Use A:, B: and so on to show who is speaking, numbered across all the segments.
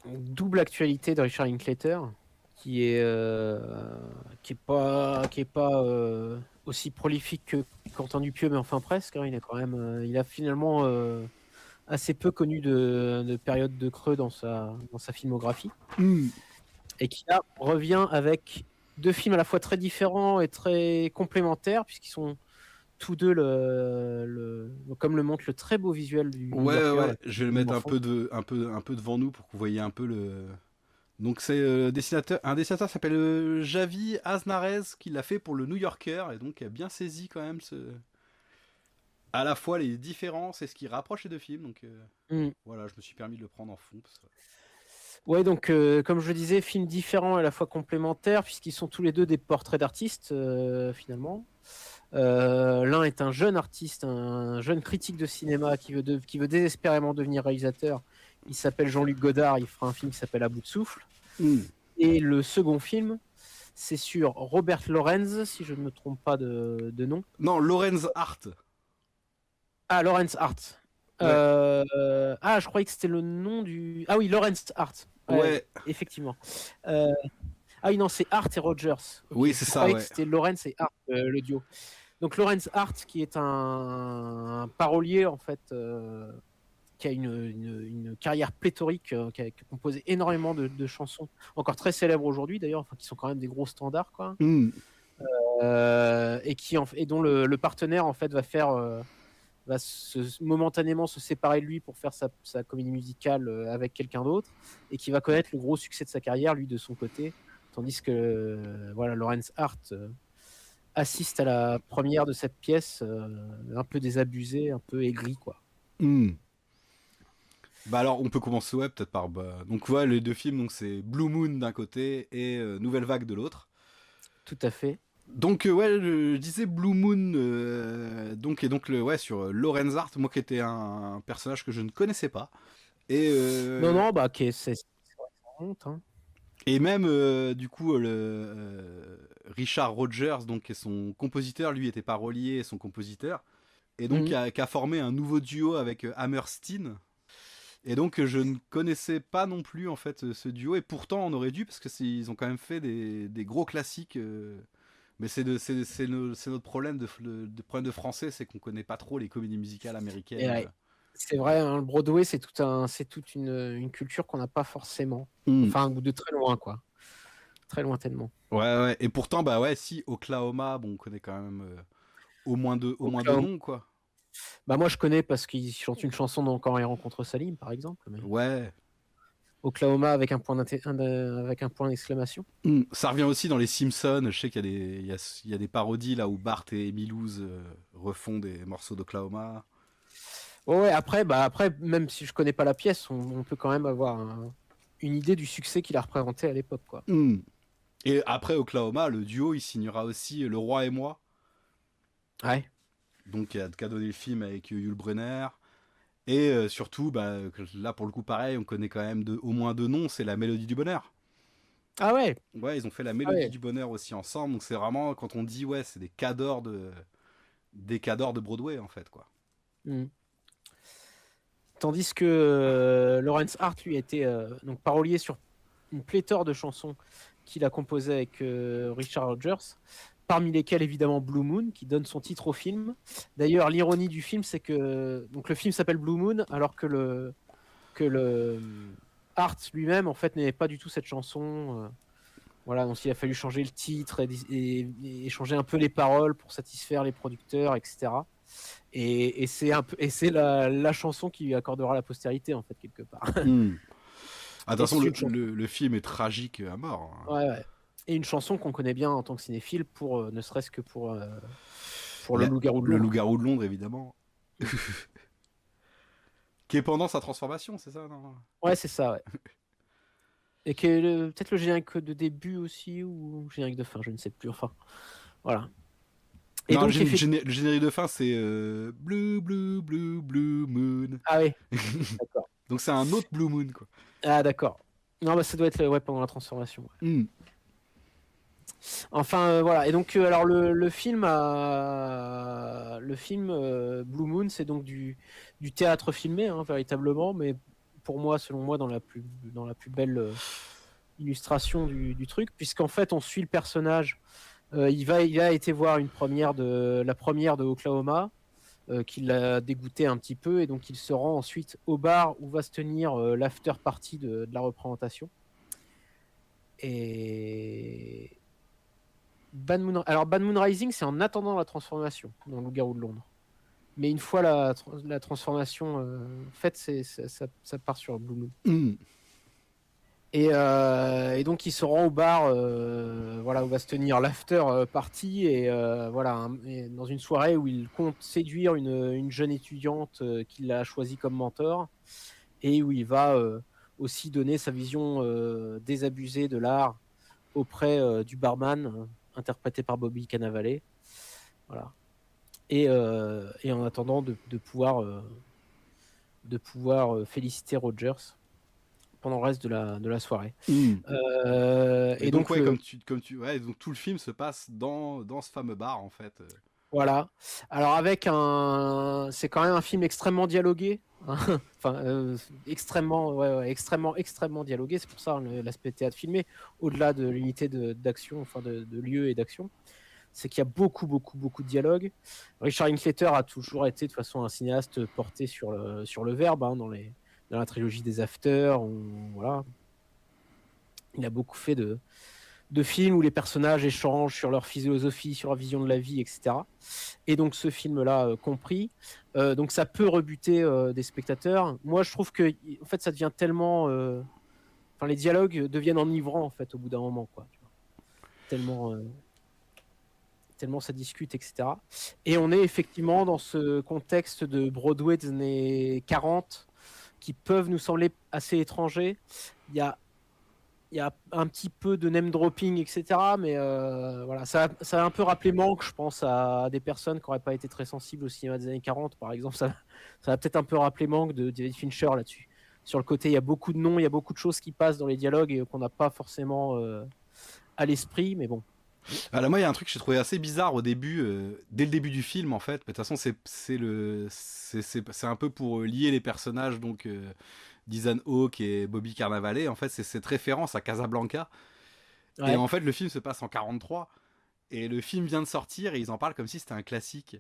A: double actualité de Richard Linklater, qui est pas aussi prolifique que Quentin Dupieux, mais enfin presque. Hein. Il a quand même, il a finalement assez peu connu de période de creux dans sa filmographie, et qui là revient avec deux films à la fois très différents et très complémentaires, puisqu'ils sont tous deux comme le montre le très beau visuel du New
B: Ouais,
A: Yorker. Là,
B: ouais, je vais le mettre un peu devant nous pour que vous voyez un peu le. Donc c'est un dessinateur qui s'appelle Javi Aznarez qui l'a fait pour le New Yorker et donc a bien saisi quand même à la fois les différences et ce qui rapproche les deux films. Donc
A: Mm.
B: voilà, je me suis permis de le prendre en fond.
A: Ouais, donc comme je le disais, films différents et à la fois complémentaires, puisqu'ils sont tous les deux des portraits d'artistes finalement. L'un est un jeune artiste, un jeune critique de cinéma qui veut désespérément devenir réalisateur. Il s'appelle Jean-Luc Godard, il fera un film qui s'appelle À bout de souffle. Et le second film, c'est sur Robert Lorenz, si je ne me trompe pas de nom.
B: Non, Lorenz Hart.
A: Ah, Lawrence Hart.
B: Ouais,
A: Je croyais que c'était le nom du... Ah oui, Lawrence Hart. Ouais,
B: ouais,
A: effectivement. Euh, Ah oui, non, c'est Hart et Rogers. Ok,
B: oui, c'est
A: je
B: ça,
A: croyais que
B: ouais.
A: c'était Lawrence et Hart, le duo. Donc Lawrence Hart, qui est un parolier, en fait, qui a une carrière pléthorique, qui a composé énormément de chansons, encore très célèbres aujourd'hui d'ailleurs, enfin, qui sont quand même des gros standards, quoi. Et dont le partenaire, en fait, va momentanément se séparer de lui pour faire sa comédie musicale avec quelqu'un d'autre, et qui va connaître le gros succès de sa carrière, lui, de son côté. Tandis que voilà, Lawrence Hart assiste à la première de cette pièce, un peu désabusé, un peu aigri, quoi.
B: Bah alors, on peut commencer, ouais, peut-être par. Donc, ouais, les deux films, donc c'est Blue Moon d'un côté et Nouvelle Vague de l'autre.
A: Tout à fait.
B: Donc, ouais, je disais Blue Moon, ouais, sur Lorenz Hart, moi qui était un personnage que je ne connaissais pas. Et,
A: Non,
B: euh,
A: non, bah, c'est vrai que ça remonte, hein.
B: et même, du coup, Richard Rogers, donc, qui est son compositeur, lui était parolier et son compositeur. Et donc,
A: Mhm.
B: qui a formé un nouveau duo avec Hammerstein. Et donc je ne connaissais pas non plus en fait ce duo et pourtant on aurait dû parce que ils ont quand même fait des gros classiques. Mais c'est notre problème de problème de français, c'est qu'on connaît pas trop les comédies musicales
A: Et
B: américaines.
A: ouais, c'est vrai, hein, le Broadway, c'est toute une culture qu'on n'a pas forcément.
B: Hmm.
A: Enfin, ou de très loin, quoi. Très lointainement.
B: Ouais, ouais. Et pourtant bah ouais, si Oklahoma, bon on connaît quand même au moins deux
A: Oklahoma.
B: noms quoi.
A: Bah, moi, je connais parce qu'il chante une chanson dans Quand il rencontre Salim, par exemple. Mais
B: Ouais.
A: Oklahoma avec avec un point d'exclamation.
B: Hmm. Ça revient aussi dans les Simpsons. Je sais qu'il y a il y a des parodies là où Bart et Milhouse refont des morceaux d'Oklahoma.
A: Ouais, après, même si je connais pas la pièce, on peut quand même avoir une idée du succès qu'il a représenté à l'époque, quoi.
B: Hmm. Et après Oklahoma, le duo, il signera aussi Le Roi et moi,
A: Ouais.
B: donc qui a donné le film avec Yul Brynner. Et surtout, bah, là pour le coup pareil, on connaît quand même au moins deux noms, c'est La Mélodie du Bonheur.
A: Ah ouais.
B: Ouais, ils ont fait La
A: Ah
B: Mélodie
A: ouais.
B: du Bonheur aussi ensemble, donc c'est vraiment quand on dit ouais, c'est des cadors de Broadway en fait quoi.
A: Mm. Tandis que Lawrence Hart, lui, était donc parolier sur une pléthore de chansons qu'il a composées avec Richard Rodgers, parmi lesquelles évidemment Blue Moon, qui donne son titre au film. D'ailleurs, l'ironie du film, c'est que donc le film s'appelle Blue Moon, alors que le Hart lui-même, en fait, n'aimait pas du tout cette chanson. Voilà, donc il a fallu changer le titre et changer un peu les paroles pour satisfaire les producteurs, etc. Et c'est la chanson qui lui accordera la postérité, en fait, quelque part.
B: Hmm. Ah, de
A: Et
B: toute façon,
A: c'est une chanson.
B: le film est tragique à mort, hein.
A: Ouais, ouais. Et une chanson qu'on connaît bien en tant que cinéphile, ne serait-ce que pour le loup-garou de
B: Le
A: Londres.
B: loup-garou de Londres évidemment,
A: Mm.
B: qui est pendant sa transformation, c'est ça non?
A: Ouais, c'est ça, ouais. Et que peut-être le générique de début aussi, ou le générique de fin, je ne sais plus. Enfin, voilà. Et
B: Non,
A: donc, effectivement.
B: le générique de fin, c'est Blue, Blue, Blue, Blue Moon.
A: Ah oui, d'accord.
B: Donc c'est un autre Blue Moon, quoi.
A: Ah, d'accord. Non, bah, ça doit être ouais, pendant la transformation. Ouais.
B: Hmm.
A: Enfin, voilà. Et donc, alors, le film, Blue Moon, c'est donc du théâtre filmé, hein, véritablement, mais pour moi, selon moi, dans la plus belle illustration du truc, puisqu'en fait, on suit le personnage. Il a été voir la première de Oklahoma, qui l'a dégoûté un petit peu, et donc il se rend ensuite au bar où va se tenir l'after party de la représentation. Et Bad Moon Rising, c'est en attendant la transformation dans Loup-garou de Londres. Mais une fois la transformation faite, ça part sur Blue Moon. Et donc il se rend au bar, voilà, où va se tenir l'after party, et voilà, et dans une soirée où il compte séduire une jeune étudiante qu'il a choisie comme mentor, et où il va aussi donner sa vision désabusée de l'art auprès du barman interprété par Bobby Cannavale. Voilà. Et en attendant de pouvoir féliciter Rogers pendant le reste de la soirée.
B: Et donc ouais, donc tout le film se passe dans ce fameux bar en fait.
A: Voilà. Alors c'est quand même un film extrêmement dialogué. Enfin, extrêmement dialogué. C'est pour ça l'aspect théâtre filmé, au-delà de l'unité d'action, enfin de lieu et d'action, c'est qu'il y a beaucoup de dialogue. Richard Linklater a toujours été de toute façon un cinéaste porté sur le verbe, dans la trilogie des Afters. Voilà. Il a beaucoup fait de films où les personnages échangent sur leur philosophie, sur leur vision de la vie, etc. Et donc ce film-là compris. Donc ça peut rebuter des spectateurs. Moi, je trouve que en fait, ça devient tellement... les dialogues deviennent enivrants en fait au bout d'un moment, quoi. Tellement ça discute, etc. Et on est effectivement dans ce contexte de Broadway des années 40 qui peuvent nous sembler assez étrangers. Il y a un petit peu de name dropping, etc. Mais voilà, ça a un peu rappelé Manque, je pense, à des personnes qui n'auraient pas été très sensibles au cinéma des années 40, par exemple. Ça a peut-être un peu rappelé Manque de David Fincher là-dessus. Sur le côté, il y a beaucoup de noms, il y a beaucoup de choses qui passent dans les dialogues et qu'on n'a pas forcément à l'esprit, mais bon.
B: Alors moi, il y a un truc que j'ai trouvé assez bizarre au début, dès le début du film en fait. Mais de toute façon, c'est un peu pour lier les personnages, donc d'Ethan Hawke et Bobby Cannavale. En fait, c'est cette référence à Casablanca. Ouais. Et en fait, le film se passe en 43. Et le film vient de sortir et ils en parlent comme si c'était un classique.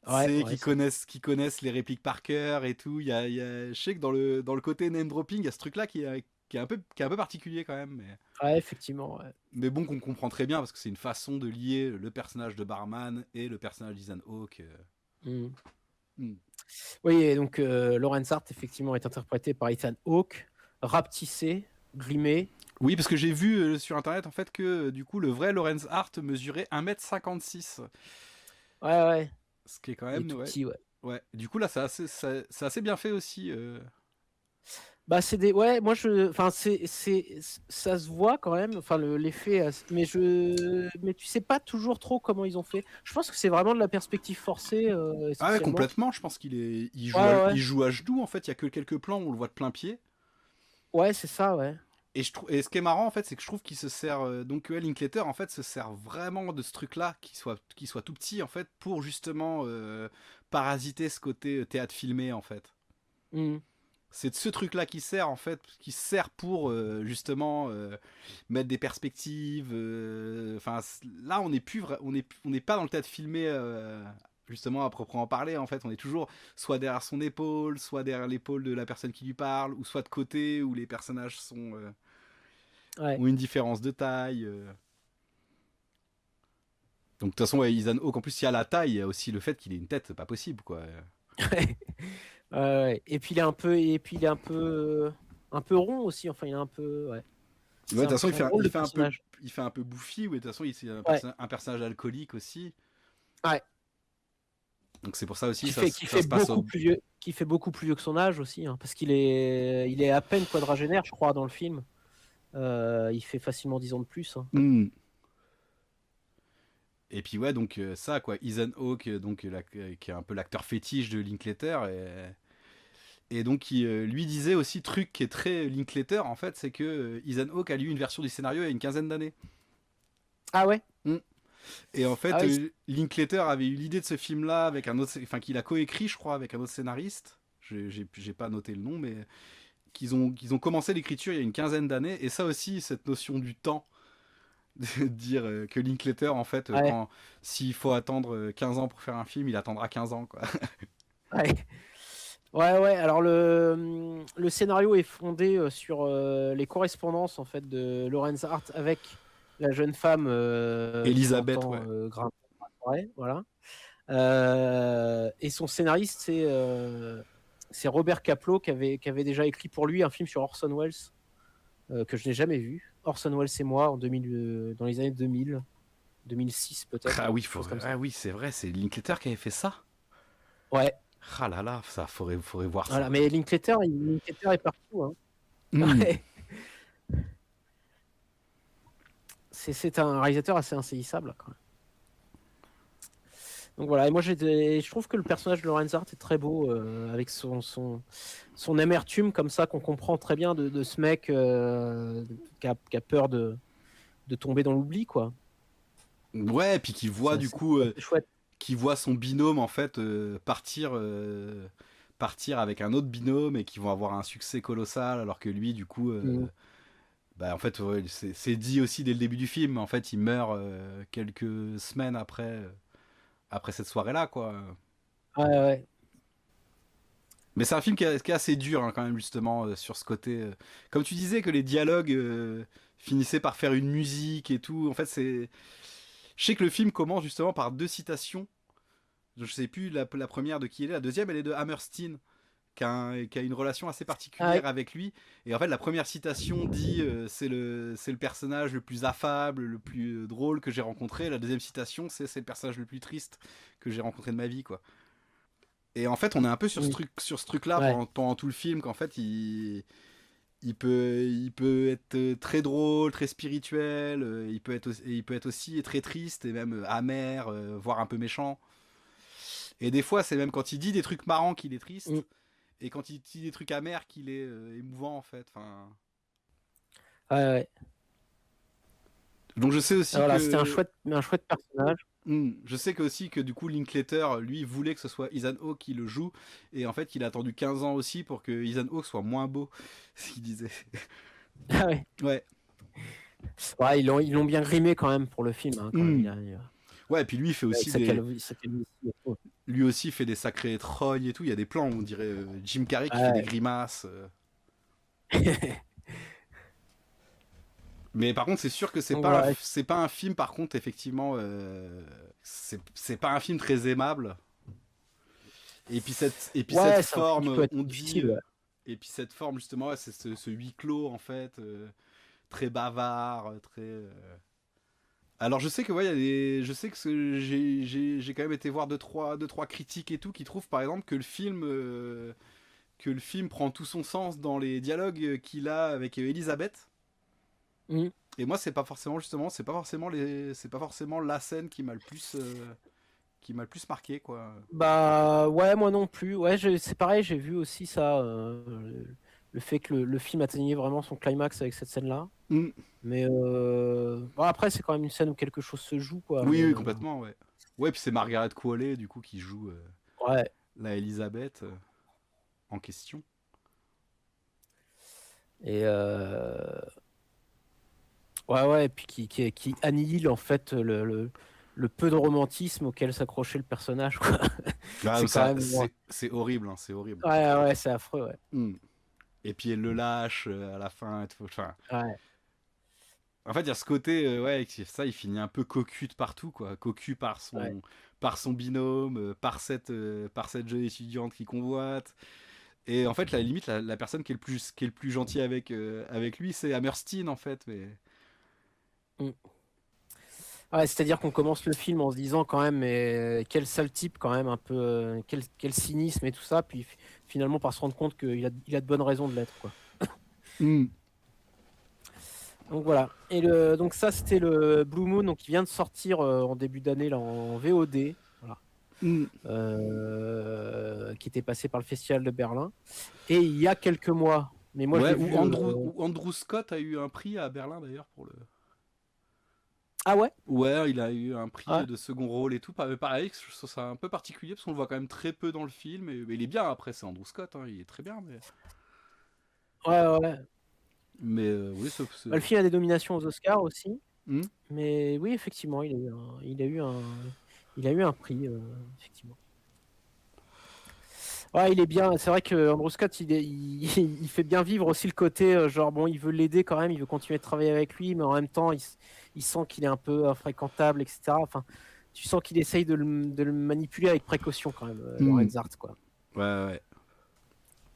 B: Qui connaissent les répliques par cœur et tout. Je sais que dans le côté name dropping, il y a ce truc là qui est un peu particulier quand même. Mais...
A: Ouais, effectivement. Ouais.
B: Mais bon, qu'on comprend très bien parce que c'est une façon de lier le personnage de barman et le personnage d'Ethan Hawke.
A: Oui, et donc Lawrence Hart effectivement est interprété par Ethan Hawke, rapetissé, grimé.
B: Oui, parce que j'ai vu sur internet en fait que du coup le vrai Lawrence Hart mesurait 1m56.
A: Ouais.
B: Ce qui est quand même
A: petit, ouais.
B: Ouais. Du coup là c'est assez bien fait aussi.
A: Bah c'est des moi ça se voit quand même, enfin l'effet, mais tu sais pas toujours trop comment ils ont fait. Je pense que c'est vraiment de la perspective forcée.
B: Ah ouais, complètement. Je pense qu'il joue à genoux en fait. Il y a que quelques plans où on le voit de plein pied.
A: Ouais, c'est ça, ouais.
B: Et ce qui est marrant en fait, c'est que je trouve qu'il se sert donc Linklater en fait se sert vraiment de ce truc-là qui soit tout petit en fait pour justement parasiter ce côté théâtre filmé en fait. C'est de ce truc-là qui sert pour justement mettre des perspectives. Enfin, là, on n'est pas dans le théâtre filmé justement à proprement parler. En fait, on est toujours soit derrière son épaule, soit derrière l'épaule de la personne qui lui parle, ou soit de côté où les personnages ont une différence de taille. Donc de toute façon, Ethan Hawke, en plus, il y a la taille, il y a aussi le fait qu'il ait une tête pas possible, quoi.
A: Et puis il est un peu rond aussi, enfin il est un peu
B: de toute façon il fait un peu bouffi, de toute façon il un personnage alcoolique aussi.
A: Ouais.
B: Donc c'est pour ça aussi
A: qui fait beaucoup plus vieux que son âge aussi, parce qu'il est à peine quadragénaire, je crois, dans le film. Il fait facilement 10 ans de plus.
B: Et puis ouais, donc ça quoi, Ethan Hawke, donc qui est un peu l'acteur fétiche de Linklater, et donc il lui disait aussi truc qui est très Linklater en fait, c'est que Ethan Hawke a lu une version du scénario il y a une quinzaine d'années.
A: Ah ouais.
B: Et en fait, Linklater avait eu l'idée de ce film-là avec un autre, enfin qu'il a coécrit, je crois, avec un autre scénariste. J'ai pas noté le nom, mais qu'ils ont commencé l'écriture il y a une quinzaine d'années. Et ça aussi, cette notion du temps, de dire que Linklater, en fait,
A: Ouais,
B: s'il faut attendre 15 ans pour faire un film, il attendra 15 ans, quoi.
A: ouais. Ouais. Alors le scénario est fondé sur les correspondances en fait de Lawrence Hart avec la jeune femme qu'il
B: Elisabeth,
A: entend
B: ouais.
A: grimper dans la forêt, voilà. Et son scénariste c'est Robert Kapleau qui avait déjà écrit pour lui un film sur Orson Welles que je n'ai jamais vu. Orson Welles et moi en 2000, dans les années 2000, 2006 peut-être,
B: Ah oui,
A: quelque chose comme ça.
B: ah oui, c'est vrai, c'est Linklater qui avait fait ça.
A: Ouais,
B: Ah là là, ça faudrait voir
A: voilà.
B: ça.
A: Mais Linklater est partout, hein.
B: Mm.
A: Ouais. C'est un réalisateur assez insaisissable quand même. Donc voilà, et moi je trouve que le personnage de Lorenz Hart est très beau avec son amertume comme ça qu'on comprend très bien de ce mec qui a peur de tomber dans l'oubli, quoi.
B: Ouais, et puis qui voit du coup,
A: c'est chouette.
B: qui voit son binôme en fait partir avec un autre binôme et qui vont avoir un succès colossal alors que lui du coup
A: Mm.
B: bah en fait ouais, c'est dit aussi dès le début du film, mais en fait il meurt quelques semaines après cette soirée là quoi.
A: Ouais.
B: Mais c'est un film qui est assez dur hein, quand même justement sur ce côté comme tu disais que les dialogues finissaient par faire une musique et tout, en fait c'est je sais que le film commence justement par deux citations. Je sais plus la première de qui elle est, la deuxième elle est de Hammerstein qui a une relation assez
A: Ah
B: particulière
A: ouais.
B: avec lui. Et en fait, la première citation dit c'est le personnage le plus affable, le plus drôle que j'ai rencontré. La deuxième citation, c'est le personnage le plus triste que j'ai rencontré de ma vie, quoi. Et en fait, on est un peu
A: Mm.
B: sur ce truc-là
A: Ouais.
B: pendant tout le film, qu'en fait, il peut être très drôle, très spirituel, il peut être aussi très triste et même amer, voire un peu méchant. Et des fois, c'est même quand il dit des trucs marrants qu'il est
A: Mm.
B: triste. Et quand il dit des trucs amers, qu'il est émouvant en fait. Enfin...
A: Ouais.
B: Donc je sais aussi
A: Voilà, c'était
B: que
A: un chouette personnage.
B: je sais que aussi que du coup Linklater lui voulait que ce soit Ethan Hawke qui le joue et en fait il a attendu 15 ans aussi pour que Ethan Hawke soit moins beau, ce qu'il disait.
A: Ah ouais.
B: Ouais.
A: Ouais, ils l'ont bien grimé quand même pour le film, hein, quand même.
B: Ouais, et puis lui il fait
A: Avec
B: aussi
A: sa calvitie et tout.
B: lui aussi fait des sacrés trolls et tout, il y a des plans où on dirait Jim Carrey qui fait des
A: Ouais.
B: grimaces. Mais par contre, c'est sûr que
A: Donc voilà.
B: c'est pas un film par contre effectivement c'est pas un film très aimable. Et puis cette
A: Ouais, c'est un film qui
B: forme,
A: peut être
B: on dit,
A: difficile. Ouais.
B: et puis cette forme justement, ouais, c'est ce huis clos en fait, très bavard, très. Alors je sais que ouais, je sais que j'ai quand même été voir deux trois critiques et tout qui trouvent par exemple que le film prend tout son sens dans les dialogues qu'il a avec Elisabeth.
A: Mm.
B: Et moi c'est pas forcément justement, c'est pas forcément la scène qui m'a le plus marqué quoi.
A: Bah ouais, moi non plus. Ouais, c'est pareil, j'ai vu aussi ça, le fait que le film atteignait vraiment son climax avec cette scène-là.
B: Mm.
A: Mais bon, après, c'est quand même une scène où quelque chose se joue, quoi.
B: Oui,
A: Mais
B: oui, complètement, ouais. Ouais, puis c'est Margaret Qualley, du coup, qui joue
A: ouais.
B: la Elisabeth en question.
A: Et ouais, et puis qui annihile en fait le peu de romantisme auquel s'accrochait le personnage, quoi.
B: Ah,
A: C'est quand même. Ouais,
B: c'est horrible, hein, c'est horrible.
A: ouais, c'est affreux, ouais.
B: Mm. Et puis elle le lâche à la fin. Et tout. Enfin,
A: Ouais,
B: en fait, il y a ce côté, ouais, ça, il finit un peu cocu de partout, quoi. Cocu
A: ouais.
B: par son binôme, par cette jeune étudiante qui convoite. Et en fait, la limite, la personne qui est le plus gentil avec lui, c'est Hammerstein, en fait. Mais...
A: Mm. Ouais, c'est-à-dire qu'on commence le film en se disant quand même, mais quel sale type quand même, un peu, quel cynisme et tout ça, puis finalement par se rendre compte qu'il a de bonnes raisons de l'être, quoi.
B: Mm.
A: Donc voilà. Et donc ça c'était le Blue Moon, donc qui vient de sortir en début d'année là en VOD, voilà.
B: Mm.
A: Qui était passé par le Festival de Berlin. Et il y a quelques mois, mais moi je
B: Ouais,
A: l'ai vu.
B: où Andrew Scott a eu un prix à Berlin, d'ailleurs, pour le...
A: Ah ouais?
B: Ouais, il a eu un prix
A: Ouais.
B: de second rôle et tout. Pareil, je trouve ça un peu particulier parce qu'on le voit quand même très peu dans le film. Mais il est bien après, c'est Andrew Scott, hein, il est très bien.
A: Ouais, ouais.
B: Oui,
A: Bah, le film a des nominations aux Oscars aussi.
B: Hmm.
A: Mais oui, effectivement, il a eu un prix, effectivement. Ouais, il est bien. C'est vrai que Andrew Scott, il fait bien vivre aussi le côté, genre, bon, il veut l'aider quand même, il veut continuer de travailler avec lui, mais en même temps, il sent qu'il est un peu infréquentable, etc. Enfin, tu sens qu'il essaye de le manipuler avec précaution quand même,
B: Hmm.
A: Lorenz Hart, quoi.
B: Ouais, ouais.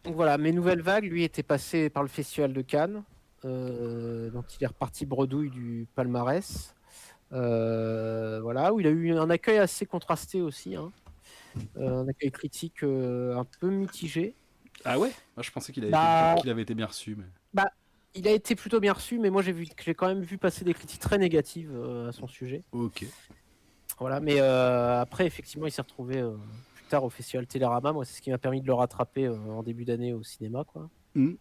A: Donc voilà, mes nouvelles vagues, lui, était passé par le Festival de Cannes, donc il est reparti bredouille du palmarès. Voilà, où il a eu un accueil assez contrasté aussi, hein. Un accueil critique un peu mitigé.
B: Ah ouais? Moi, je pensais
A: Bah,
B: qu'il avait été bien reçu, mais.
A: bah, il a été plutôt bien reçu, mais moi j'ai quand même vu passer des critiques très négatives à son sujet.
B: Ok.
A: Voilà, mais après effectivement il s'est retrouvé plus tard au Festival Télérama. Moi c'est ce qui m'a permis de le rattraper en début d'année au cinéma, quoi.
B: Hmm.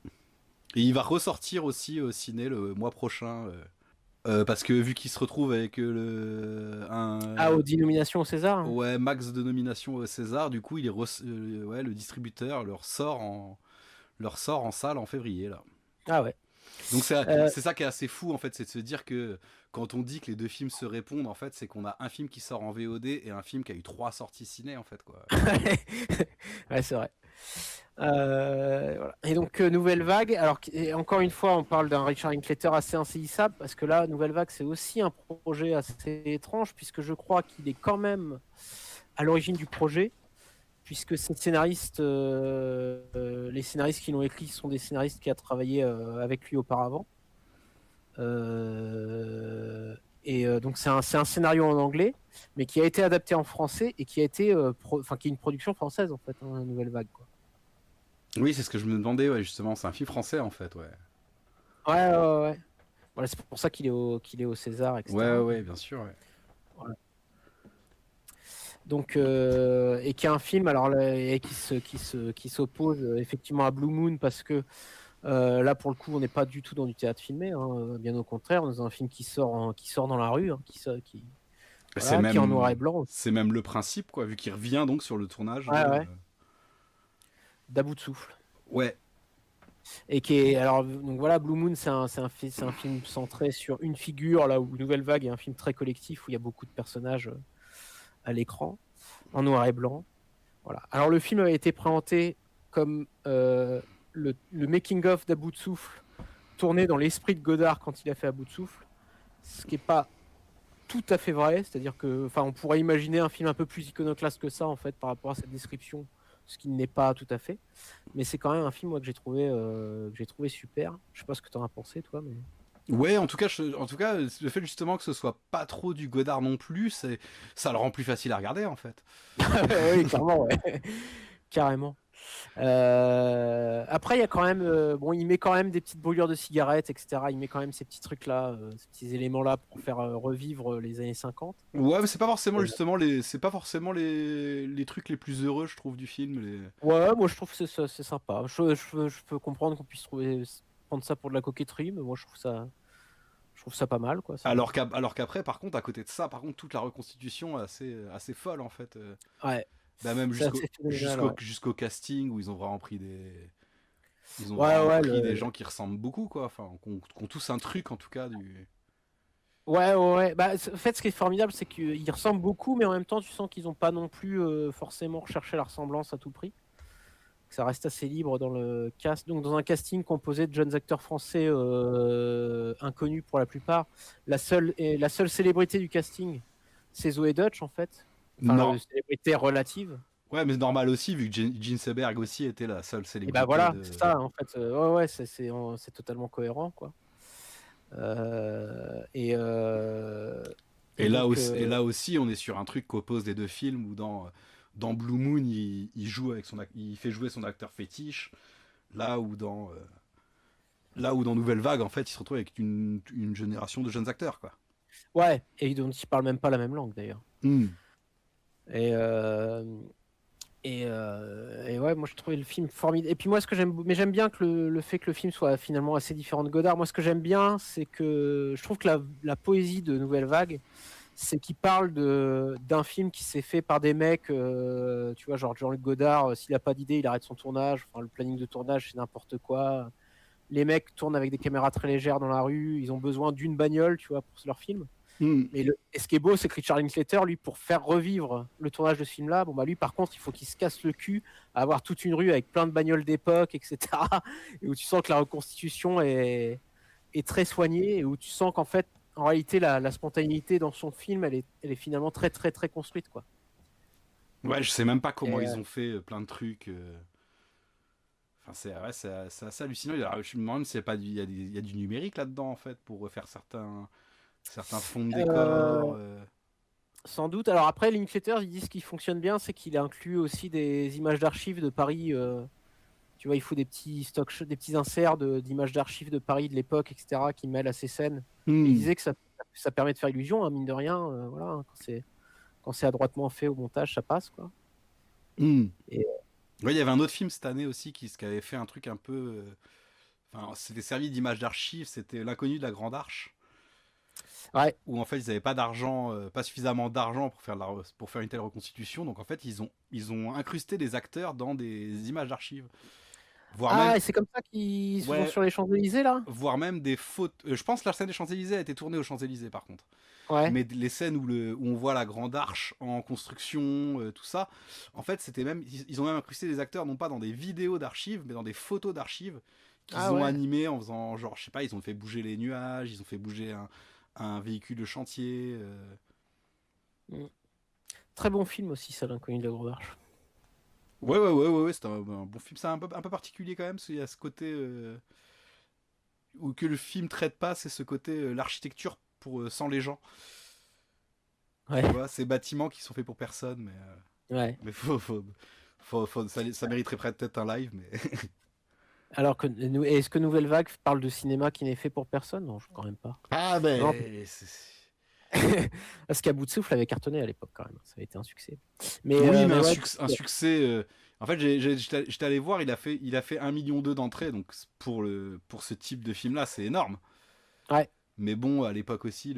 B: Et il va ressortir aussi au ciné le mois prochain. Parce que vu qu'il se retrouve avec
A: Ah, aux 10 nominations au César, hein.
B: ouais, max de nominations au César, du coup, ouais, le distributeur leur sort en salle en février là.
A: Ah ouais.
B: Donc
A: Euh,
B: c'est ça qui est assez fou en fait, c'est de se dire que quand on dit que les deux films se répondent, en fait, c'est qu'on a un film qui sort en VOD et un film qui a eu 3 sorties ciné en fait quoi.
A: ouais, c'est vrai. Voilà. Et donc, Nouvelle Vague, alors et encore une fois, on parle d'un Richard Linklater assez insaisissable, parce que là, Nouvelle Vague, c'est aussi un projet assez étrange, puisque je crois qu'il est quand même à l'origine du projet, puisque ces scénaristes, les scénaristes qui l'ont écrit sont des scénaristes qui a travaillé avec lui auparavant. Donc, c'est un scénario en anglais, mais qui a été adapté en français et qui a été, qui est une production française, en fait, hein, Nouvelle Vague, quoi.
B: Oui, c'est ce que je me demandais, ouais, justement, c'est un film français en fait, ouais.
A: Ouais, ouais, ouais, ouais. Voilà, c'est pour ça qu'il est au César,
B: Ouais,
A: etc.
B: ouais, bien sûr, ouais.
A: Voilà. Donc, et qui est un film alors là, et qui s'oppose effectivement à Blue Moon, parce que là pour le coup on n'est pas du tout dans du théâtre filmé, hein, bien au contraire, on est dans un film qui sort dans la rue, hein, voilà, qui est en noir et blanc.
B: C'est même le principe quoi, vu qu'il revient donc sur le tournage
A: Ouais,
B: de.
A: ouais, d'à bout de souffle.
B: Ouais.
A: Et qui est alors donc voilà, Blue Moon c'est un film centré sur une figure, là où Nouvelle Vague est un film très collectif où il y a beaucoup de personnages à l'écran en noir et blanc. Voilà. Alors le film avait été présenté comme le making-of d'À bout de souffle, tourné dans l'esprit de Godard quand il a fait À bout de souffle, ce qui n'est pas tout à fait vrai, c'est-à-dire que, enfin, on pourrait imaginer un film un peu plus iconoclaste que ça, en fait, par rapport à cette description, ce qui n'est pas tout à fait. Mais c'est quand même un film, moi, que j'ai trouvé super. Je sais pas ce que tu en as pensé, toi, mais.
B: Ouais, en tout cas, le fait justement que ce soit pas trop du Godard non plus, ça le rend plus facile à regarder en fait.
A: Oui, clairement, ouais. Carrément. Après, il y a quand même, bon, il met quand même des petites brûlures de cigarettes, etc. Il met quand même ces petits trucs-là, ces petits éléments-là pour faire revivre les années 50.
B: Ouais, mais c'est pas forcément
A: Euh,
B: justement les trucs les plus heureux, je trouve, du film.
A: ouais, moi je trouve que c'est sympa. Je peux comprendre qu'on puisse prendre ça pour de la coquetterie, mais moi je trouve ça pas mal, quoi.
B: Alors qu'après, par contre, à côté de ça, par contre, toute la reconstitution est assez folle en fait.
A: Ouais,
B: Bah même
A: c'est assez phénoménal, ouais.
B: jusqu'au casting où ils ont
A: Ouais,
B: vraiment
A: ouais,
B: pris des gens qui ressemblent beaucoup quoi. Enfin, qui ont tous un truc en tout cas du.
A: ouais, ouais, ouais. Bah, en fait, ce qui est formidable, c'est qu'ils ressemblent beaucoup, mais en même temps, tu sens qu'ils n'ont pas non plus forcément recherché la ressemblance à tout prix. Ça reste assez libre dans le cast. Donc, dans un casting composé de jeunes acteurs français inconnus pour la plupart, la seule célébrité du casting, c'est Zoé Deutsch, en fait. Enfin,
B: Non.
A: la célébrité relative.
B: Ouais, mais c'est normal aussi vu que Gene Seberg aussi était la seule
A: Et ben
B: célébrité
A: voilà,
B: de.
A: c'est ça, en fait. Ouais, ouais, c'est totalement cohérent, quoi. Euh, et, euh, et donc,
B: Et là aussi, on est sur un truc qu'oppose les deux films où dans Blue Moon, il joue il fait jouer son acteur fétiche, là où dans Nouvelle Vague, en fait, il se retrouve avec une génération de jeunes acteurs, quoi.
A: ouais, et dont ils parlent même pas la même langue, d'ailleurs.
B: Hmm.
A: Et, Et ouais, moi je trouvais le film formidable. Et puis moi, j'aime bien que le fait que le film soit finalement assez différent de Godard. Moi, ce que j'aime bien, c'est que je trouve que la poésie de Nouvelle Vague, c'est qu'il parle d'un film qui s'est fait par des mecs, tu vois, genre Jean-Luc Godard, s'il a pas d'idée, il arrête son tournage. Enfin, le planning de tournage, c'est n'importe quoi. Les mecs tournent avec des caméras très légères dans la rue. Ils ont besoin d'une bagnole, tu vois, pour leur film.
B: Hmm.
A: Et ce qui est beau, c'est que Richard Linklater, lui, pour faire revivre le tournage de ce film-là, bon bah lui, par contre, il faut qu'il se casse le cul à avoir toute une rue avec plein de bagnoles d'époque, etc. Et où tu sens que la reconstitution est très soignée et où tu sens qu'en fait, en réalité, la spontanéité dans son film, elle est finalement très, très, très construite, quoi.
B: Ouais, je sais même pas
A: Et,
B: comment ils ont fait plein de trucs. Enfin, c'est assez hallucinant. Je me demande s'il y a pas il y a du numérique là-dedans en fait pour refaire certains fonds de décor.
A: sans doute. Alors après, Linklater, ils disent ce qui fonctionne bien, c'est qu'il inclut aussi des images d'archives de Paris. Tu vois, il faut des petits des petits inserts d'images d'archives de Paris de l'époque, etc., qui mêlent à ces scènes. Et il disait que ça permet de faire illusion, hein, mine de rien. Voilà, hein, quand c'est adroitement fait au montage, ça passe, quoi.
B: Hmm.
A: Et,
B: Ouais, il y avait un autre film cette année aussi qui avait fait un truc un peu. Enfin, c'était servi d'image d'archives. C'était L'inconnu de la Grande Arche.
A: ouais.
B: Où en fait ils n'avaient pas d'argent, pas suffisamment d'argent pour faire une telle reconstitution. Donc en fait ils ont incrusté des acteurs dans des images d'archives. Voire même,
A: Ah, et c'est comme ça qu'ils se vont
B: ouais,
A: sur les Champs-Élysées, là?
B: voire même des fautes. Je pense que la scène des Champs-Élysées a été tournée aux Champs-Élysées par contre.
A: Ouais.
B: Mais les scènes où on voit la grande arche en construction, tout ça, en fait, ils ont même incrusté des acteurs non pas dans des vidéos d'archives, mais dans des photos d'archives qu'ils
A: Ah
B: ont
A: ouais.
B: animées en faisant genre, je sais pas, ils ont fait bouger les nuages, ils ont fait bouger un véhicule de chantier.
A: Mm. Très bon film aussi, ça, L'Inconnu de la Grande Arche.
B: Ouais, c'est un bon film. C'est un peu particulier quand même, parce qu'il y a ce côté où que le film traite pas, c'est ce côté l'architecture sans les gens. Tu
A: Ouais.
B: vois, ces bâtiments qui sont faits pour personne,
A: Ouais.
B: mais ça mériterait peut-être un live, mais.
A: Alors que, est-ce que Nouvelle Vague parle de cinéma qui n'est fait pour personne? Non, quand même pas.
B: Ah
A: Non,
B: ben.
A: parce qu'à bout de souffle avait cartonné à l'époque quand même. Ça a été un succès. Mais,
B: Oui, mais
A: mais ouais,
B: un succès. En fait, j'étais allé voir, il a fait 1,2 million d'entrées, donc pour ce type de film-là, c'est énorme.
A: ouais,
B: Mais bon, à l'époque aussi,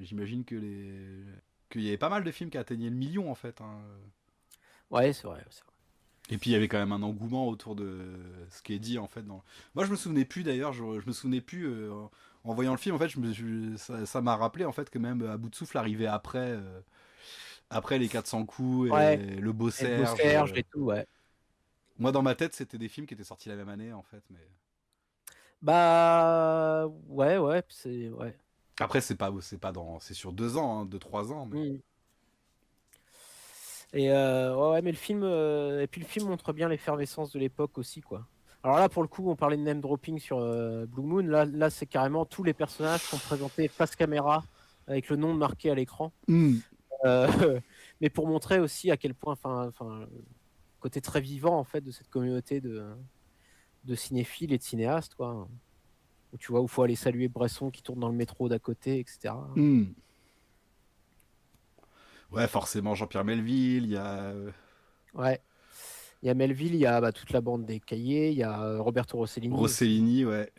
B: j'imagine qu'il y avait pas mal de films qui atteignaient le million en fait, hein.
A: ouais, c'est vrai, c'est vrai.
B: Et puis il y avait quand même un engouement autour de ce qui est dit en fait. Moi je me souvenais plus d'ailleurs, je me souvenais plus en voyant le film en fait, ça m'a rappelé en fait que même À bout de souffle arrivait après les 400 coups et
A: Ouais,
B: le Beau
A: et le Beau
B: Serge.
A: Serge et tout, ouais.
B: Moi dans ma tête c'était des films qui étaient sortis la même année en fait, mais
A: Bah, ouais, c'est ouais.
B: après c'est sur 2 ans, hein, 2-3 ans, mais.
A: Mm. Et ouais, mais le film, et puis le film montre bien l'effervescence de l'époque aussi, quoi. Alors là, pour le coup, on parlait de name dropping sur Blue Moon. Là, c'est carrément tous les personnages sont présentés face caméra avec le nom marqué à l'écran.
B: Mm.
A: Euh, mais pour montrer aussi à quel point, enfin, côté très vivant en fait de cette communauté de cinéphiles et de cinéastes, quoi. Où tu vois, où il faut aller saluer Bresson qui tourne dans le métro d'à côté, etc.
B: Mm. Ouais, forcément Jean-Pierre Melville, il y a
A: Ouais. Il y a Melville, il y a toute la bande des Cahiers, il y a Roberto Rossellini aussi.
B: Rossellini, ouais,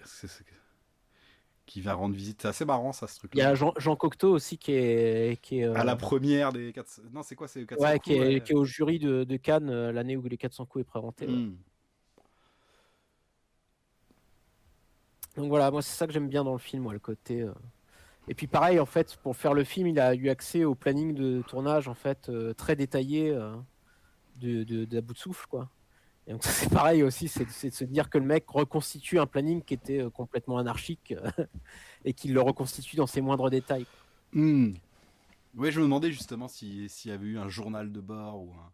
B: qui va rendre visite. C'est assez marrant ça, ce
A: Il y
B: truc-là.
A: a Jean Cocteau aussi qui est,
B: À la première des 400. Non, c'est quoi, c'est 400
A: ouais,
B: coups, ouais.
A: qui est au jury de Cannes l'année où les 400 coups est présenté. Ouais.
B: Hmm.
A: Donc voilà, moi c'est ça que j'aime bien dans le film, moi, le côté. Et puis pareil, en fait, pour faire le film, il a eu accès au planning de tournage en fait très détaillé d'à bout de souffle, quoi. Et donc ça, c'est pareil aussi, c'est de se dire que le mec reconstitue un planning qui était complètement anarchique et qu'il le reconstitue dans ses moindres détails.
B: Hmm. Ouais, je me demandais justement s'il y avait eu un journal de bord ou un.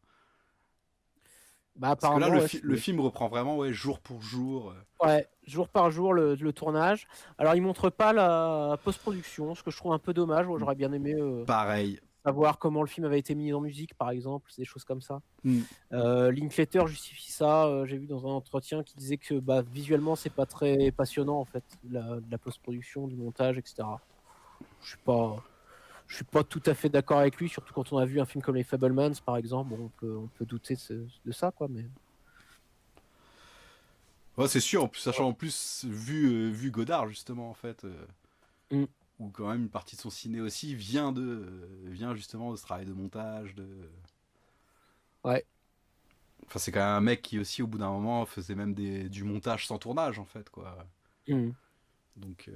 A: Bah
B: Parce que là,
A: apparemment, ouais,
B: le film reprend vraiment, ouais, jour pour jour.
A: ouais, jour par jour le tournage. Alors il montre pas la post-production, ce que je trouve un peu dommage. Moi, j'aurais bien aimé
B: Pareil.
A: savoir comment le film avait été mis en musique, par exemple, des choses comme ça.
B: Hmm.
A: Linklater justifie ça. J'ai vu dans un entretien qui disait que visuellement c'est pas très passionnant en fait, la post-production, du montage, etc. Je sais pas. Je suis pas tout à fait d'accord avec lui, surtout quand on a vu un film comme les Fabelmans, par exemple. Bon, on peut douter de ça, quoi. Mais
B: Ouais, c'est sûr, sachant en plus, vu Godard, justement, en fait,
A: Mm.
B: où quand même une partie de son ciné aussi vient justement de ce travail de montage.
A: ouais.
B: Enfin, c'est quand même un mec qui aussi, au bout d'un moment, faisait même du montage sans tournage, en fait, quoi.
A: Mm.
B: Donc,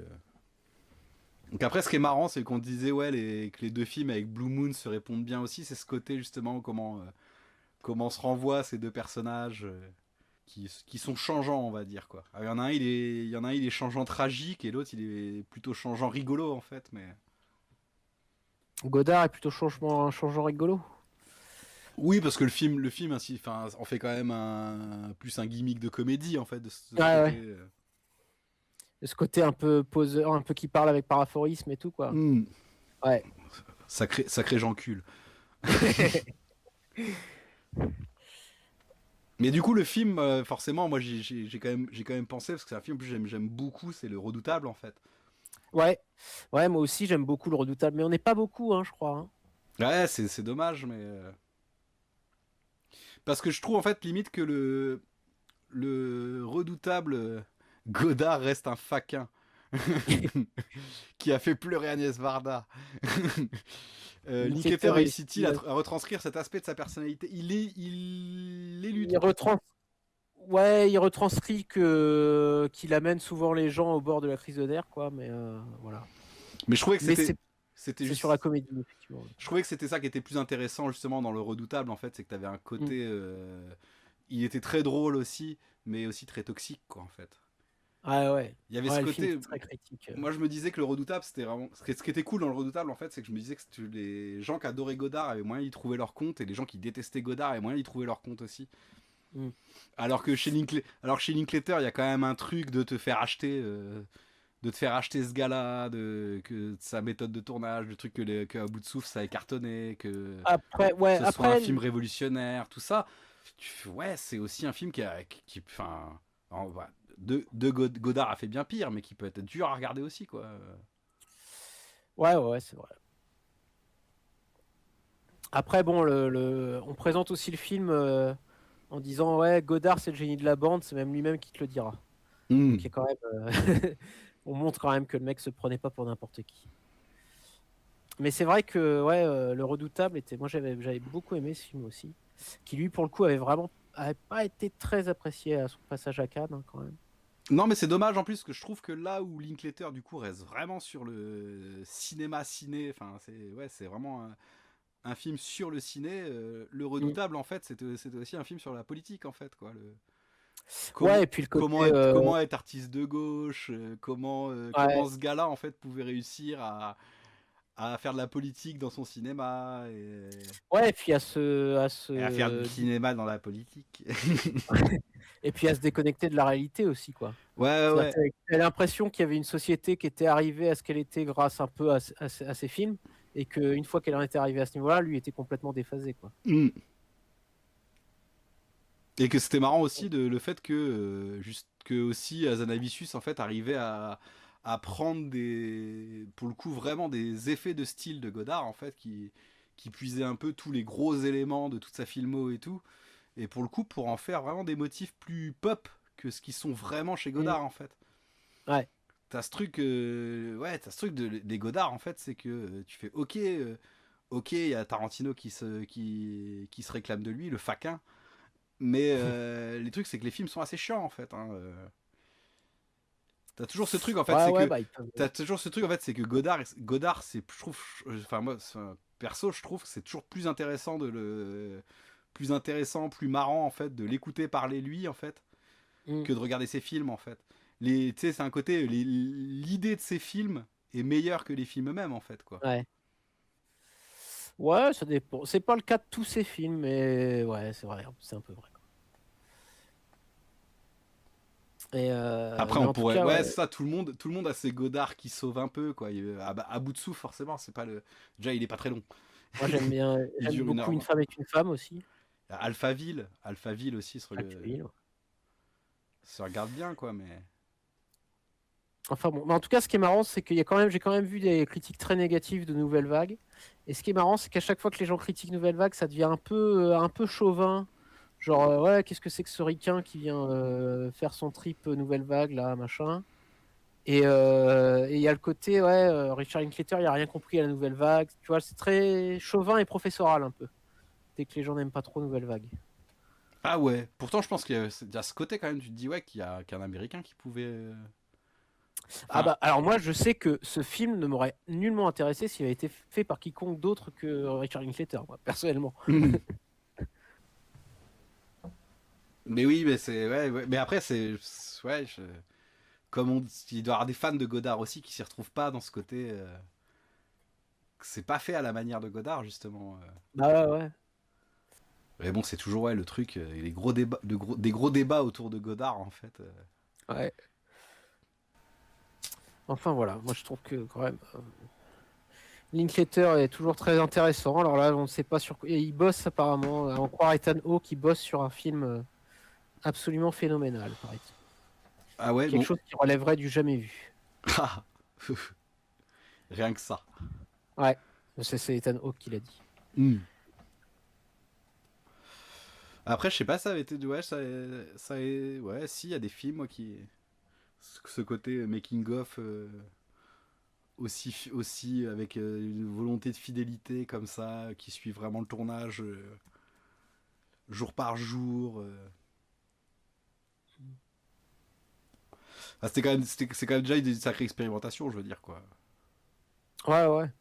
B: Donc après, ce qui est marrant, c'est qu'on disait ouais, que les deux films avec Blue Moon se répondent bien aussi. C'est ce côté justement comment se renvoient ces deux personnages qui sont changeants, on va dire quoi. Alors, il y en a un, il est changeant tragique et l'autre, il est plutôt changeant rigolo en fait. Mais
A: Godard est plutôt changeant rigolo.
B: oui, parce que le film ainsi, enfin, en fait quand même plus un gimmick de comédie en fait de ce
A: Ouais,
B: côté.
A: ouais. Ce côté un peu poseur, un peu qui parle avec paraphorisme et tout, quoi.
B: Hmm,
A: Ouais.
B: sacré Jean cul. Mais du coup, le film, forcément, moi j'ai quand même pensé, parce que c'est un film que j'aime beaucoup, c'est Le Redoutable en fait.
A: Ouais. Ouais, moi aussi, j'aime beaucoup Le Redoutable. Mais on n'est pas beaucoup, hein, je crois. Hein.
B: Ouais, c'est dommage, mais. Parce que je trouve en fait limite que le redoutable Godard reste un faquin. Qui a fait pleurer Agnès Varda. Linklater réussit-il à retranscrire cet aspect de sa personnalité? Il l'élude.
A: Ouais, il retranscrit qu'il amène souvent les gens au bord de la crise de nerfs, quoi. Mais voilà.
B: Mais je trouvais que
A: Mais
B: c'était
A: c'est
B: juste.
A: sur la comédie, effectivement.
B: Je trouvais que c'était ça qui était plus intéressant justement dans le redoutable en fait, c'est que t'avais un côté. Il était très drôle aussi, mais aussi très toxique quoi en fait.
A: Ah ouais.
B: Il y avait ce
A: Ouais, le film
B: côté.
A: était très critique.
B: Moi, je me disais que le Redoutable, c'était vraiment. Ce qui était cool dans le Redoutable, en fait, c'est que je me disais que les gens qui adoraient Godard avaient moyen d'y trouver leur compte, et les gens qui détestaient Godard avaient moyen d'y trouver leur compte aussi.
A: Mm.
B: Alors que chez Linklater, il y a quand même un truc de te faire acheter. De te faire acheter ce gars-là, que sa méthode de tournage, le truc que à bout de souffle ça ait cartonné, que ce soit un film révolutionnaire, tout ça. Ouais, c'est aussi un film enfin, bah, Godard a fait bien pire, mais qui peut être dur à regarder aussi, quoi.
A: Ouais, c'est vrai. Après, bon, on présente aussi le film en disant ouais, Godard c'est le génie de la bande, c'est même lui-même qui te le dira.
B: Mm.
A: Donc, quand même, on montre quand même que le mec se prenait pas pour n'importe qui. Mais c'est vrai que ouais, le Redoutable était. Moi, j'avais beaucoup aimé ce film aussi, qui lui pour le coup avait pas été très apprécié à son passage à Cannes hein, quand même.
B: Non, mais c'est dommage en plus que je trouve que là où Linklater du coup reste vraiment sur le ciné, enfin c'est vraiment un film sur le ciné. Le Redoutable en fait c'était aussi un film sur la politique en fait quoi.
A: Ouais, et puis le côté.
B: Comment être artiste de gauche, comment
A: Ouais,
B: ce gars-là en fait pouvait réussir à faire de la politique dans son cinéma
A: ouais, et puis
B: et à faire du cinéma dans la politique.
A: et puis à se déconnecter de la réalité aussi, quoi.
B: Ouais.
A: T'as l'impression qu'il y avait une société qui était arrivée à ce qu'elle était grâce un peu à ces films, et qu'une fois qu'elle en était arrivée à ce niveau-là, lui était complètement déphasé, quoi.
B: Mm. Et que c'était marrant aussi le fait que aussi Azanavicius en fait arrivait à prendre pour le coup vraiment des effets de style de Godard en fait qui puisait un peu tous les gros éléments de toute sa filmo et tout, et pour le coup pour en faire vraiment des motifs plus pop que ce qui sont vraiment chez Godard en fait.
A: Ouais.
B: T'as ce truc, t'as ce truc des Godard en fait, c'est que tu fais ok, il y a Tarantino qui se réclame de lui, le faquin. Mais les trucs, c'est que les films sont assez chiants en fait. Hein. T'as toujours ce truc en fait, c'est que Godard, c'est, je trouve, enfin moi, perso, je trouve que c'est toujours plus intéressant plus marrant en fait, de l'écouter parler lui en fait, que de regarder ses films en fait. Tu sais, c'est un côté, l'idée de ses films est meilleure que les films eux-mêmes en fait quoi.
A: Ouais. Ouais, ça dépend. C'est pas le cas de tous ces films, mais ouais, c'est vrai, c'est un peu vrai. Et
B: Après,
A: mais
B: on
A: en tout
B: pourrait.
A: cas,
B: Ouais,
A: ouais,
B: c'est ça, tout le monde a ses Godard qui sauvent un peu, quoi. À bout de souffle, forcément, c'est pas le. Déjà, il est pas très long.
A: moi
B: Il
A: j'aime
B: dure une
A: beaucoup
B: heure
A: Une
B: 20.
A: femme est une femme aussi.
B: Alphaville aussi
A: Alphaville.
B: se regarde bien, quoi, mais.
A: Enfin bon, mais en tout cas, ce qui est marrant, c'est j'ai quand même vu des critiques très négatives de Nouvelle Vague. Et ce qui est marrant, c'est qu'à chaque fois que les gens critiquent Nouvelle Vague, ça devient un peu chauvin. Genre, ouais, qu'est-ce que c'est que ce ricain qui vient faire son trip Nouvelle Vague, là, machin. Et il y a le côté, ouais, Richard Linklater, il a rien compris à la Nouvelle Vague. Tu vois, c'est très chauvin et professoral un peu. Dès que les gens n'aiment pas trop Nouvelle Vague.
B: Ah ouais. Pourtant, je pense qu'il y a ce côté quand même. Tu te dis ouais qu'il y a qu'un Américain qui pouvait.
A: Ah
B: Enfin.
A: bah, alors moi, je sais que ce film ne m'aurait nullement intéressé s'il avait été fait par quiconque d'autre que Richard Linklater, moi, personnellement.
B: Mais oui, mais c'est ouais. Mais après, ouais. Comme il doit y avoir des fans de Godard aussi qui s'y retrouvent pas dans ce côté. C'est pas fait à la manière de Godard justement.
A: Bah ouais, ouais.
B: Mais bon, c'est toujours ouais le truc, les gros débats, des gros débats autour de Godard en fait.
A: Ouais. Enfin voilà, moi je trouve que quand même Linklater est toujours très intéressant. Alors là, on ne sait pas sur quoi. Et il bosse apparemment, à en croire Ethan Hawke, qui bosse sur un film absolument phénoménal, paraît-il.
B: Ah ouais,
A: Quelque
B: bon.
A: chose qui relèverait du jamais vu.
B: Ah, rien que ça.
A: Ouais, c'est Ethan Hawke qui l'a dit.
B: Hmm. Après, je sais pas, ça avait été. Ouais, ouais, si, il y a des films, moi, qui. Ce côté making-of aussi avec une volonté de fidélité comme ça, qui suit vraiment le tournage jour par jour. Ah, c'est quand même déjà une sacrée expérimentation, je veux dire, quoi.
A: Ouais, ouais.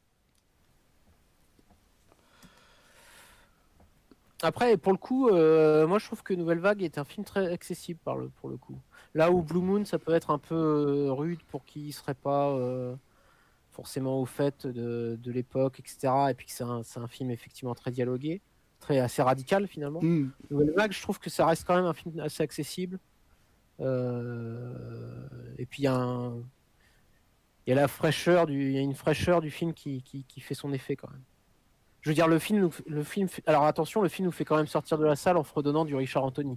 A: Après, pour le coup, moi je trouve que Nouvelle Vague est un film très accessible pour le coup. Là où Blue Moon, ça peut être un peu rude pour qui ne serait pas forcément au fait de l'époque, etc. Et puis que c'est un film effectivement très dialogué, assez radical finalement.
B: Hmm.
A: Nouvelle Vague, je trouve que ça reste quand même un film assez accessible. Et puis il y a la fraîcheur il y a une fraîcheur du film qui fait son effet quand même. Je veux dire, alors attention, le film nous fait quand même sortir de la salle en fredonnant du Richard Anthony.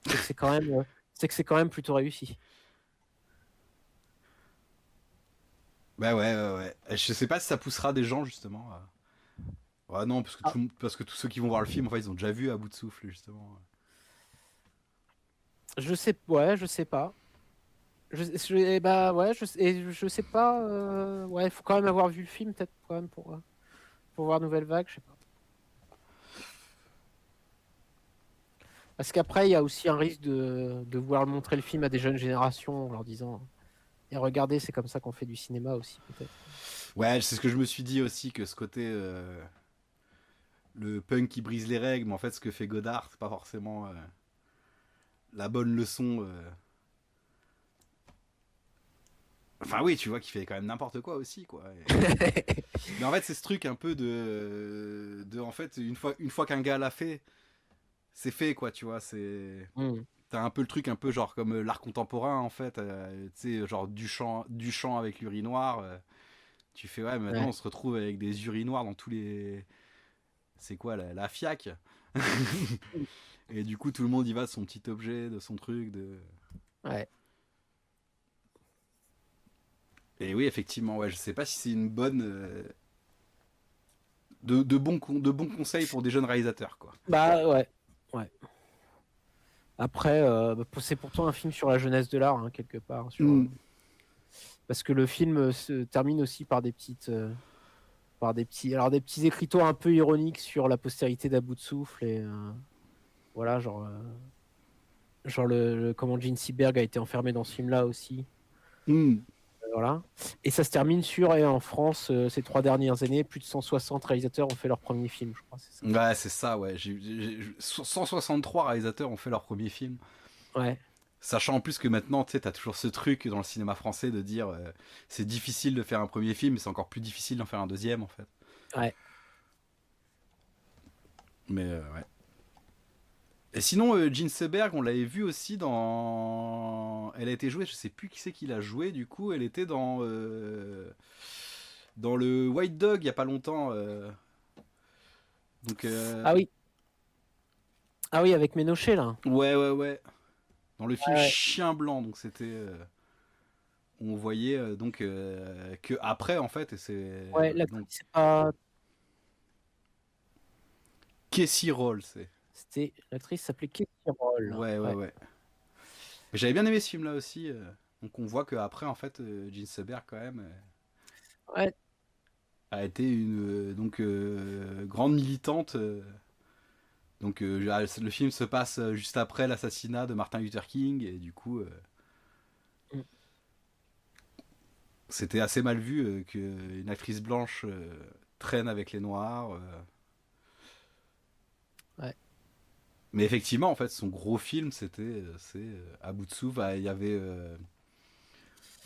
A: C'est que c'est quand même plutôt réussi.
B: Bah ouais, ouais, ouais. Je sais pas si ça poussera des gens, justement. Ouais, non,
A: Ah,
B: parce que tous ceux qui vont voir le film, en fait, ils ont déjà vu à bout de souffle, justement.
A: je sais pas. Bah ouais, je sais pas. Ouais, il faut quand même avoir vu le film peut-être quand même pour voir Nouvelle Vague, je sais pas. Parce qu'après, il y a aussi un risque de vouloir montrer le film à des jeunes générations en leur disant et regardez, c'est comme ça qu'on fait du cinéma aussi peut-être.
B: Ouais, c'est ce que je me suis dit aussi, que ce côté. Le punk qui brise les règles, mais en fait, ce que fait Godard, c'est pas forcément la bonne leçon. Enfin, oui, tu vois qu'il fait quand même n'importe quoi aussi, quoi. Mais en fait, c'est ce truc un peu en fait, une fois qu'un gars l'a fait, c'est fait, quoi, tu vois.
A: Hmm.
B: T'as un peu le truc, un peu genre comme l'art contemporain, en fait. Tu sais, genre du chant avec l'urinoir. Tu fais, ouais, mais maintenant,
A: Ouais.
B: on se retrouve avec des urinoirs dans tous les. C'est quoi, la FIAC. Et du coup, tout le monde y va de son petit objet, de son truc, de.
A: Ouais.
B: Et oui, effectivement, ouais, je sais pas si c'est une bonne. De bons conseils pour des jeunes réalisateurs, quoi.
A: Bah ouais. Ouais. Après, c'est pourtant un film sur la jeunesse de l'art, hein, quelque part.
B: Mm.
A: Parce que le film se termine aussi alors des petits écriteaux un peu ironiques sur la postérité d'À bout de souffle et voilà, genre comment Gene Seberg a été enfermé dans ce film-là aussi.
B: Mm.
A: Voilà. Et ça se termine sur, et en France, ces 3 dernières années, plus de 160 réalisateurs ont fait leur premier film, je crois, c'est ça.
B: Ouais, c'est ça, ouais. 163 réalisateurs ont fait leur premier film.
A: Ouais.
B: Sachant en plus que maintenant, tu sais, t'as toujours ce truc dans le cinéma français de dire c'est difficile de faire un premier film, mais c'est encore plus difficile d'en faire un deuxième, en fait.
A: Ouais.
B: Mais ouais. Et sinon, Jean Seberg, on l'avait vu aussi dans. Elle a été jouée, je sais plus qui c'est qui l'a joué, du coup, elle était dans le White Dog il y a pas longtemps. Donc,
A: Ah oui. Ah oui, avec Ménochet, là.
B: ouais, ouais, ouais. Dans le film
A: Ouais.
B: Chien Blanc, donc c'était. on voyait donc que après en fait, et c'est
A: Ouais,
B: donc
A: l'actrice, c'est pas.
B: Casey Roll, c'est.
A: L'actrice s'appelait Katie Roll.
B: Ouais, ouais,
A: Ouais.
B: ouais. Mais j'avais bien aimé ce film-là aussi. Donc on voit que après en fait, Jean Seberg quand même
A: Ouais.
B: a été une donc grande militante. Donc le film se passe juste après l'assassinat de Martin Luther King et du coup
A: Mm.
B: c'était assez mal vu qu'une actrice blanche traîne avec les noirs.
A: Ouais.
B: Mais effectivement en fait son gros film c'est à bout de souffle. Il y avait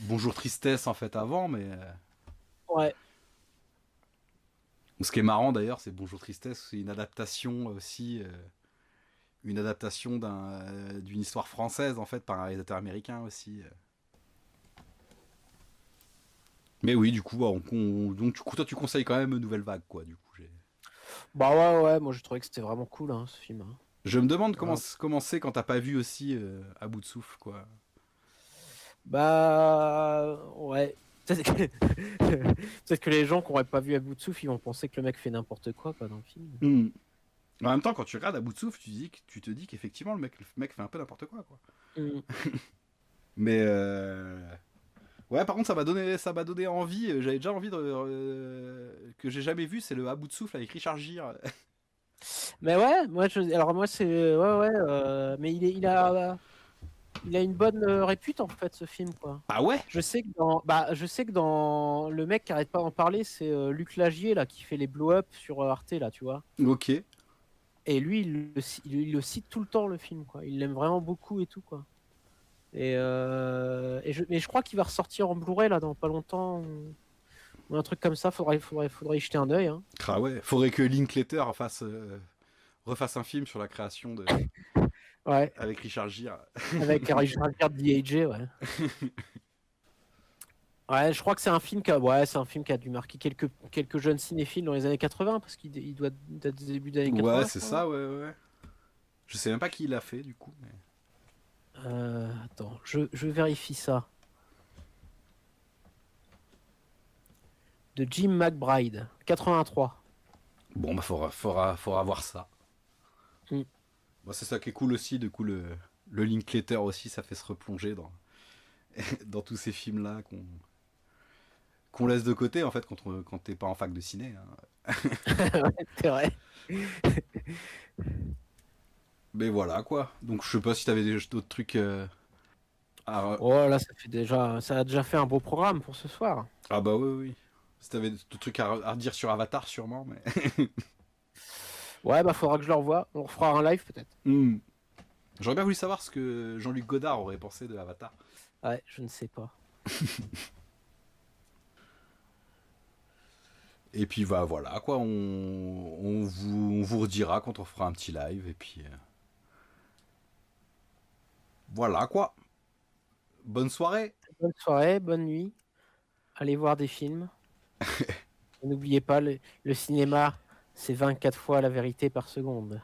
B: Bonjour Tristesse en fait avant mais
A: Ouais.
B: ce qui est marrant d'ailleurs c'est Bonjour Tristesse c'est une adaptation aussi une adaptation d'une histoire française en fait par un réalisateur américain aussi. Mais oui, du coup, donc du coup, toi, tu conseilles quand même Nouvelle Vague, quoi. Du coup,
A: Bah ouais, ouais, moi je trouvais que c'était vraiment cool, hein, ce film, hein.
B: je me demande
A: Vraiment.
B: comment c'est quand t'as pas vu aussi à bout de souffle, quoi.
A: Bah ouais. Peut-être que... peut-être que les gens qui n'auraient pas vu à bout de souffle, ils vont penser que le mec fait n'importe quoi dans le film.
B: Hmm. En même temps, quand tu regardes à bout de souffle, tu te dis qu'effectivement, le mec fait un peu n'importe quoi, quoi.
A: Mm.
B: Mais ouais, par contre, ça m'a donné envie. J'avais déjà envie que j'ai jamais vu, c'est le à bout de souffle avec Richard Gere.
A: Mais ouais, alors moi c'est ouais ouais, mais il a une bonne répute en fait ce film quoi.
B: Ah ouais.
A: Je sais que dans le mec qui arrête pas d'en parler, c'est Luc Lagier là qui fait les blow-up sur Arte là, tu vois.
B: Ok.
A: Et lui il le cite tout le temps le film quoi. Il l'aime vraiment beaucoup et tout quoi. Mais je crois qu'il va ressortir en Blu-ray là dans pas longtemps ou un truc comme ça. Faudrait y jeter un œil, hein.
B: Ah ouais. Faudrait que Linklater refasse un film sur la création
A: Ouais,
B: avec Richard Gere.
A: avec Richard Gere de D.A.J. ouais. Ouais, je crois que c'est un film qui a dû marquer quelques jeunes cinéphiles dans les années 80 parce il doit dater des débuts des années
B: Ouais,
A: 80, je
B: c'est
A: crois.
B: ça, ouais, ouais. Je sais même pas qui l'a fait du coup.
A: Attends, je vérifie ça. De Jim McBride, 83.
B: Bon, bah faudra voir ça.
A: Mm.
B: Bon, c'est ça qui est cool aussi, du coup le Linklater aussi, ça fait se replonger dans tous ces films-là qu'on laisse de côté en fait quand t'es pas en fac de ciné, hein.
A: Ouais, c'est vrai.
B: Mais voilà quoi. Donc je sais pas si t'avais d'autres trucs à...
A: Oh là, ça a déjà fait un beau programme pour ce soir.
B: Ah bah oui, oui. Si t'avais d'autres trucs à redire sur Avatar sûrement, mais...
A: Ouais, bah faudra que je le revoie. On refera un live peut-être.
B: Hmm. J'aurais bien voulu savoir ce que Jean-Luc Godard aurait pensé de Avatar.
A: Ouais, je ne sais pas.
B: Et puis bah voilà quoi, on vous redira quand on fera un petit live et puis voilà quoi. Bonne soirée.
A: Bonne soirée, bonne nuit. Allez voir des films. N'oubliez pas, le cinéma, c'est 24 fois la vérité par seconde.